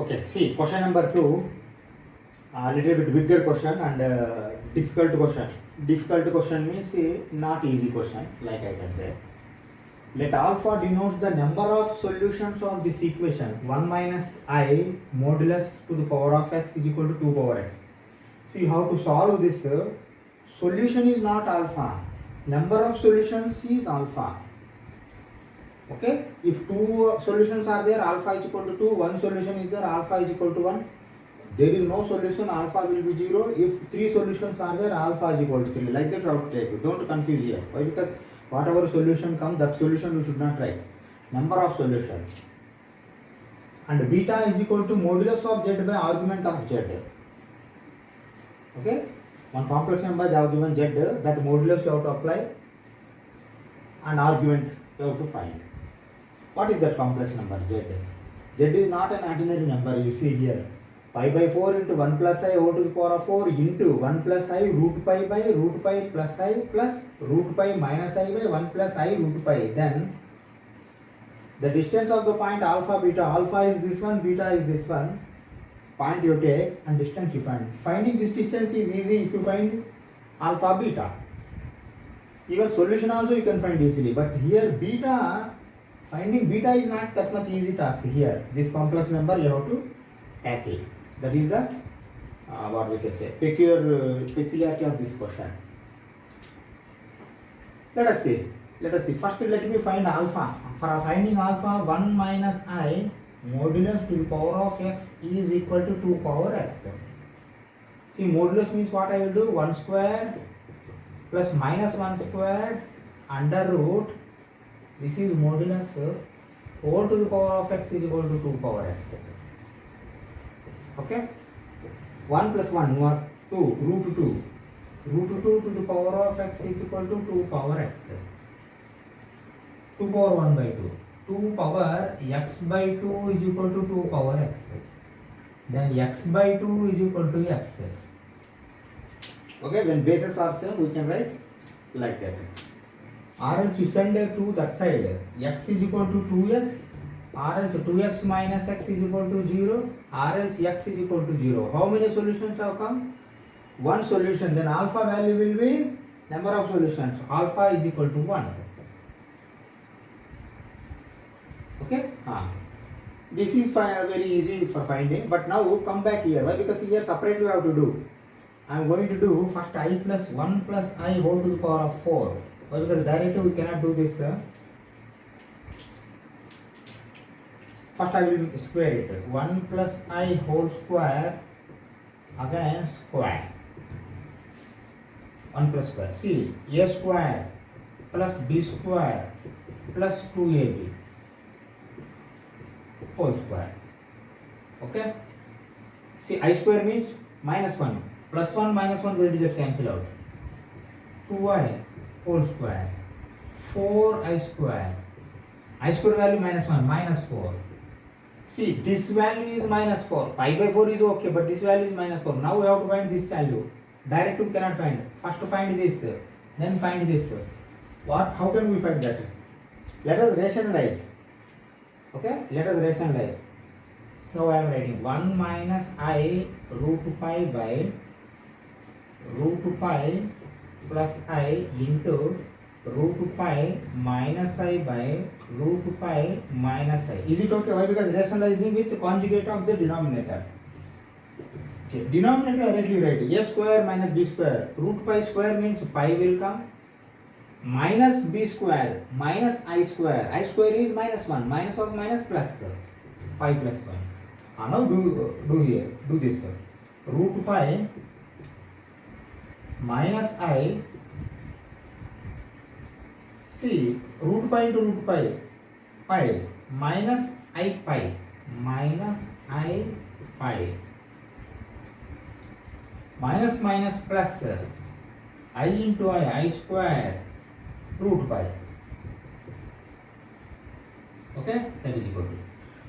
Okay, see question number 2, a little bit bigger question and difficult question. Difficult question means not easy question, like I can say. Let alpha denotes the number of solutions of this equation 1 minus I modulus to the power of x is equal to 2 power x. So you have to solve this. Solution is not alpha. Number of solutions is alpha. Okay, if two solutions are there, alpha is equal to 2, one solution is there, alpha is equal to 1. There is no solution, alpha will be 0. If three solutions are there, alpha is equal to 3. Like that you have to take. Don't confuse here. Why? Because whatever solution comes, that solution you should not write. Number of solutions. And beta is equal to modulus of z by argument of z. Okay, one complex number they have given z, that modulus you have to apply and argument you have to find. What is that complex number z? Z is not an ordinary number, you see here. Pi by 4 into 1 plus I whole to the power of 4 into 1 plus I root pi by root pi plus I plus root pi minus I by 1 plus I root pi. Then the distance of the point alpha beta, alpha is this one, beta is this one. Point you take and distance you find. Finding this distance is easy if you find alpha beta. Even solution also you can find easily, but here beta, finding beta is not that much easy task here. This complex number you have to tackle. That is the what we can say peculiarity of this question. Let us see. First let me find alpha. For finding alpha, 1 minus I modulus to the power of x is equal to 2 power x. See, modulus means what I will do? 1 square plus minus 1 square under root. This is modulus whole to the power of x is equal to 2 power x. Okay? 1 plus 1, 2, root 2. Root 2 to the power of x is equal to 2 power x. 2 power 1 by 2. 2 power x by 2 is equal to 2 power x. Then x by 2 is equal to x. Okay, when bases are same, we can write like that. Or else you send a 2 that side. X is equal to 2x. Or else 2x minus x is equal to 0. Or else x is equal to 0. How many solutions have come? One solution. Then alpha value will be number of solutions. Alpha is equal to 1. Okay? This is very easy for finding. But now come back here. Why? Because here separately we have to do. I am going to do first I plus 1 plus I whole to the power of 4. Why? Because directly we cannot do this. First I will square it. 1 plus I whole square again square. 1 plus square. See, a square plus b square plus 2ab whole square. Okay? See, I square means minus 1. Plus 1 minus 1 will get cancelled out. 2i whole square. 4i square. I square value minus 1, minus 4. See, this value is minus 4. Pi by 4 is okay, but this value is minus 4. Now we have to find this value. Directly we cannot find. First to find this, then find this. What? How can we find that? Let us rationalize. Okay? Let us rationalize. So I am writing 1 minus I root pi by root pi plus I into root pi minus I by root pi minus I. Is it okay? Why? Because rationalizing with conjugate of the denominator. Okay. Denominator directly write a square minus b square. Root pi square means pi will come. Minus b square minus I square. I square is minus 1. Minus or minus plus. Pi plus 1. Now do this. Root pi minus I. See, root pi into root pi. Pi minus I pi. Minus I pi. Minus minus plus. I into I square. Root pi. Okay, that is equal to.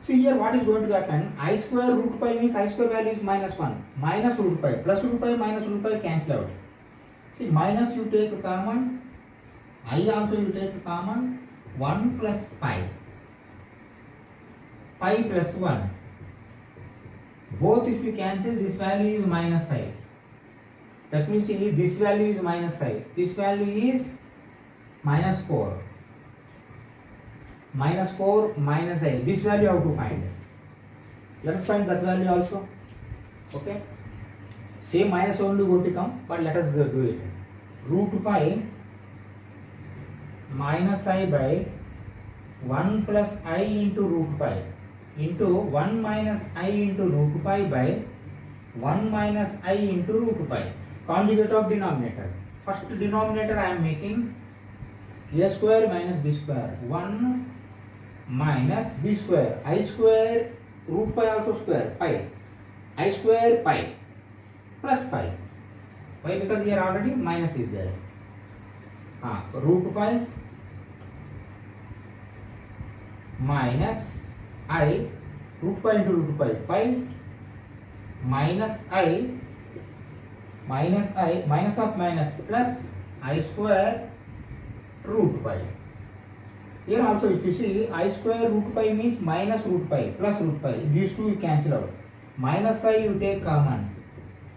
See here what is going to happen. I square root pi means I square value is minus 1. Minus root pi. Plus root pi minus root pi cancel out. See, minus you take common. I also you take common. 1 plus pi. Pi plus 1. both if you cancel, this value is minus I. That means see, this value is minus I. This value is minus 4. Minus 4 minus I. This value how to find? Let us find that value also. Okay. Same minus only going to come, but let us do it. Root pi minus I by 1 plus I into root pi into 1 minus I into root pi by 1 minus I into root pi. Conjugate of denominator. First denominator I am making a square minus b square. 1 minus b square. I square root pi also square pi. I square pi plus pi. Why? Because here already minus is there. Root pi minus I root pi into root pi pi minus I minus of minus plus I square root pi. Here also if you see I square root pi means minus root pi plus root pi. These two you cancel out. Minus I you take common.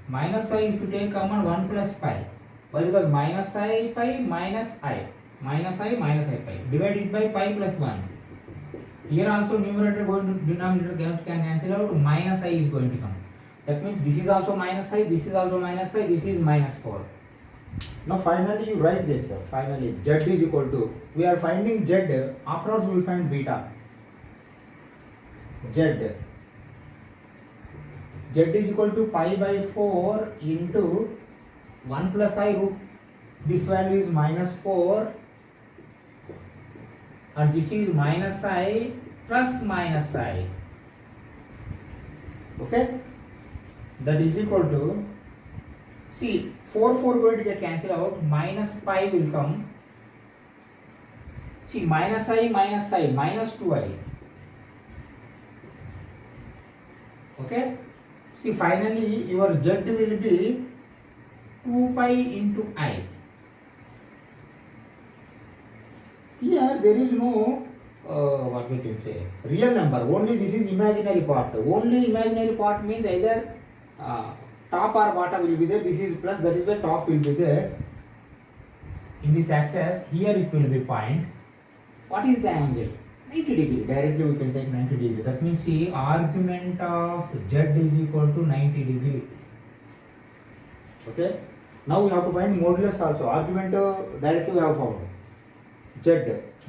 Minus I if you take common 1 plus pi. Why? Because minus I pi minus I. Minus I minus I pi. Divided by pi plus 1. Here also numerator going to denominator can cancel out. Minus I is going to come. That means this is also minus I. This is also minus I. This is minus 4. Now finally you write this. Finally z is equal to. We are finding z. Afterwards we will find beta. Z. Z is equal to pi by 4 into 1 plus I root. This value is minus 4 and this is minus I plus minus I. Okay? That is equal to, see 4 going to get cancelled out, minus pi will come. See minus I minus 2I. Okay? See finally your z will be 2 pi into I. Here there is no what we can say real number, only this is imaginary part. Only imaginary part means either top or bottom will be there. This is plus, that is why top will be there. In this axis here it will be point. What is the angle? 90 degree. Directly we can take 90 degree. That means see argument of z is equal to 90 degree. Okay. Now we have to find modulus also. Argument directly we have found. Z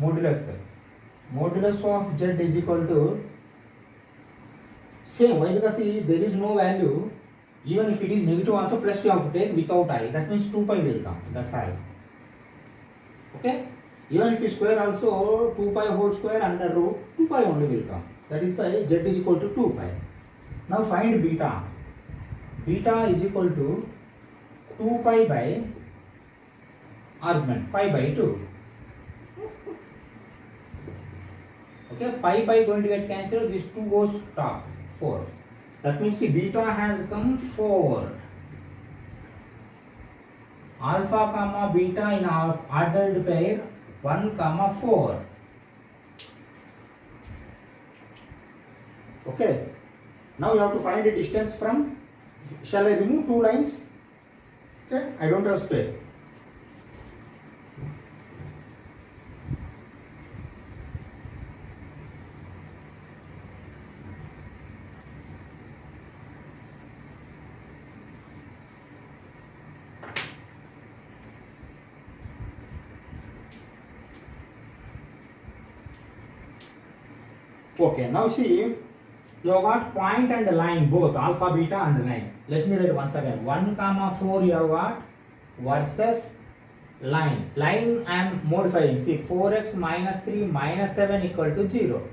modulus. Modulus of z is equal to same. Why? Because see there is no value. Even if it is negative also plus you have to take without I. That means 2 pi will come. That's all. Okay. Even if you square also 2 pi whole square under root 2 pi only will come. That is why z is equal to 2 pi. Now find beta. Beta is equal to 2 pi by argument pi by 2. Okay, pi going to get cancelled. This 2 goes top 4. That means see beta has come 4. Alpha comma beta in our ordered pair 1 comma 4. Okay. Now you have to find a distance from. Shall I remove 2 lines? Okay. I don't have space. Okay, now see, you have got point and line both, alpha, beta and line. Let me write once again. 1 comma 4 you have got versus line. Line I am modifying. See 4x minus 3 minus 7 equal to 0.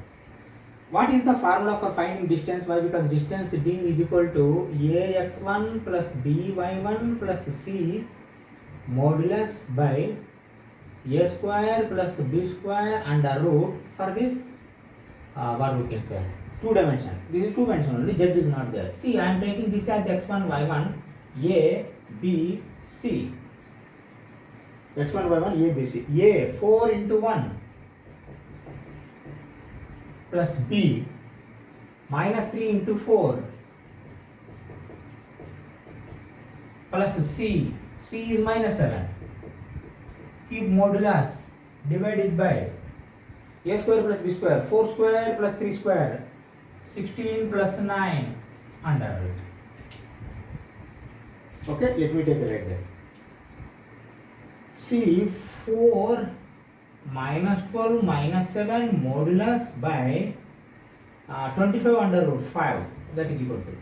What is the formula for finding distance? Why? Because distance d is equal to ax1 plus by1 plus c modulus by a square plus b square under root for this what we can say 2 dimension. This is 2 dimension only, z is not there. See, I am taking this as x1 y1 a b c. x1 y1 a b c. A 4 into 1 plus b minus 3 into 4 plus c. C is minus 7. Keep modulus divided by a square plus b square. 4 square plus 3 square. 16 plus 9 under root. Okay, let me take a write there. See, 4 minus 12 minus 7 modulus by 25 under root 5, that is equal to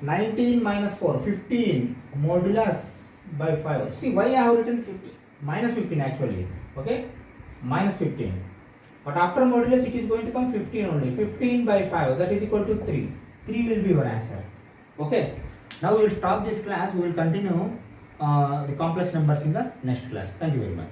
19 minus 4, 15 modulus by 5. See, why I have written 15? Minus 15 actually, okay? Minus 15. But after modulus it is going to come 15 only. 15 by 5, that is equal to 3. 3 will be your answer. Okay? Now we will stop this class. We will continue the complex numbers in the next class. Thank you very much.